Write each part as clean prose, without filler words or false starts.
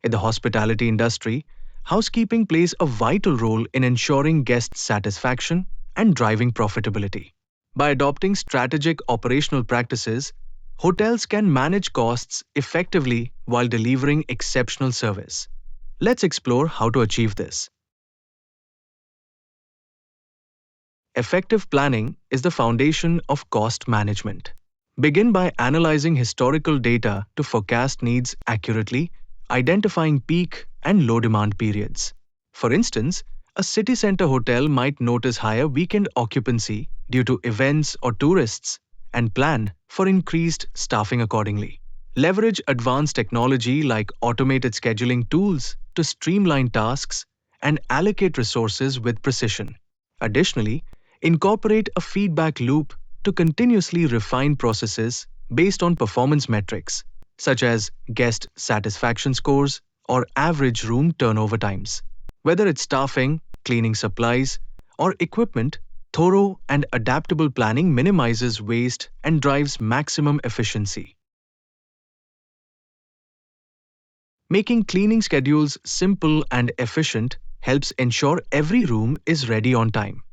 In the hospitality industry, housekeeping plays a vital role in ensuring guest satisfaction and driving profitability. By adopting strategic operational practices, hotels can manage costs effectively while delivering exceptional service. Let's explore how to achieve this. Effective planning is the foundation of cost management. Begin by analyzing historical data to forecast needs accurately, identifying peak and low demand periods. For instance, a city center hotel might notice higher weekend occupancy due to events or tourists and plan for increased staffing accordingly. Leverage advanced technology like automated scheduling tools to streamline tasks and allocate resources with precision. Additionally, incorporate a feedback loop to continuously refine processes based on performance metrics, such as guest satisfaction scores or average room turnover times. Whether it's staffing, cleaning supplies, or equipment, thorough and adaptable planning minimizes waste and drives maximum efficiency. Making cleaning schedules simple and efficient helps ensure every room is ready on time.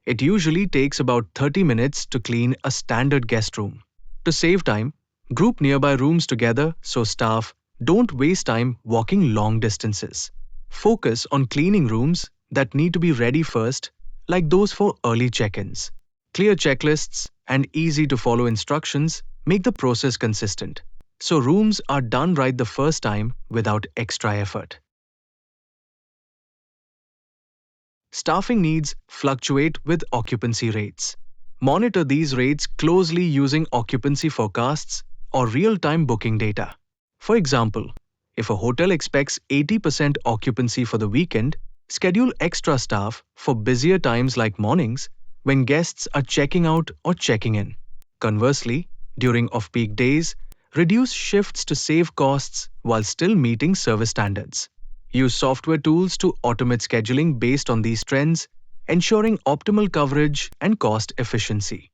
It usually takes about 30 minutes to clean a standard guest room. To save time, group nearby rooms together so staff don't waste time walking long distances. Focus on cleaning rooms that need to be ready first, like those for early check-ins. Clear checklists and easy to follow instructions make the process consistent, so rooms are done right the first time without extra effort. Staffing needs fluctuate with occupancy rates. Monitor these rates closely using occupancy forecasts or real-time booking data. For example, if a hotel expects 80% occupancy for the weekend, schedule extra staff for busier times like mornings when guests are checking out or checking in. Conversely, during off-peak days, reduce shifts to save costs while still meeting service standards. Use software tools to automate scheduling based on these trends, ensuring optimal coverage and cost efficiency.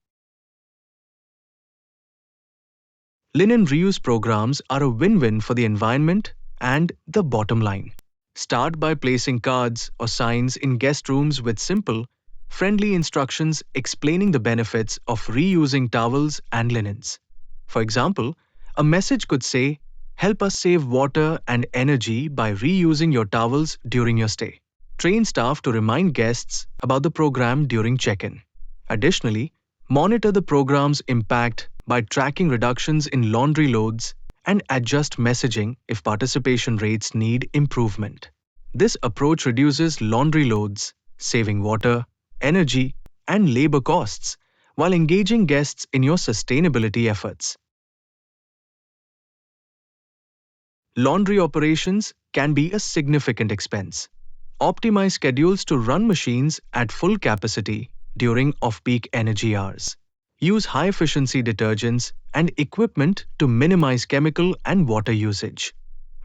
Linen reuse programs are a win-win for the environment and the bottom line. Start by placing cards or signs in guest rooms with simple, friendly instructions explaining the benefits of reusing towels and linens. For example, a message could say, "Help us save water and energy by reusing your towels during your stay." Train staff to remind guests about the program during check-in. Additionally, monitor the program's impact by tracking reductions in laundry loads and adjust messaging if participation rates need improvement. This approach reduces laundry loads, saving water, energy, and labor costs while engaging guests in your sustainability efforts. Laundry operations can be a significant expense. Optimize schedules to run machines at full capacity during off-peak energy hours. Use high-efficiency detergents and equipment to minimize chemical and water usage.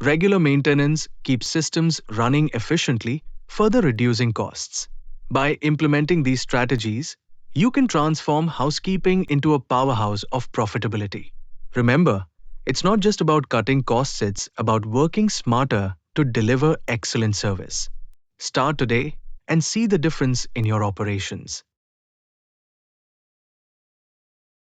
Regular maintenance keeps systems running efficiently, further reducing costs. By implementing these strategies, you can transform housekeeping into a powerhouse of profitability. Remember, it's not just about cutting costs, it's about working smarter to deliver excellent service. Start today and see the difference in your operations.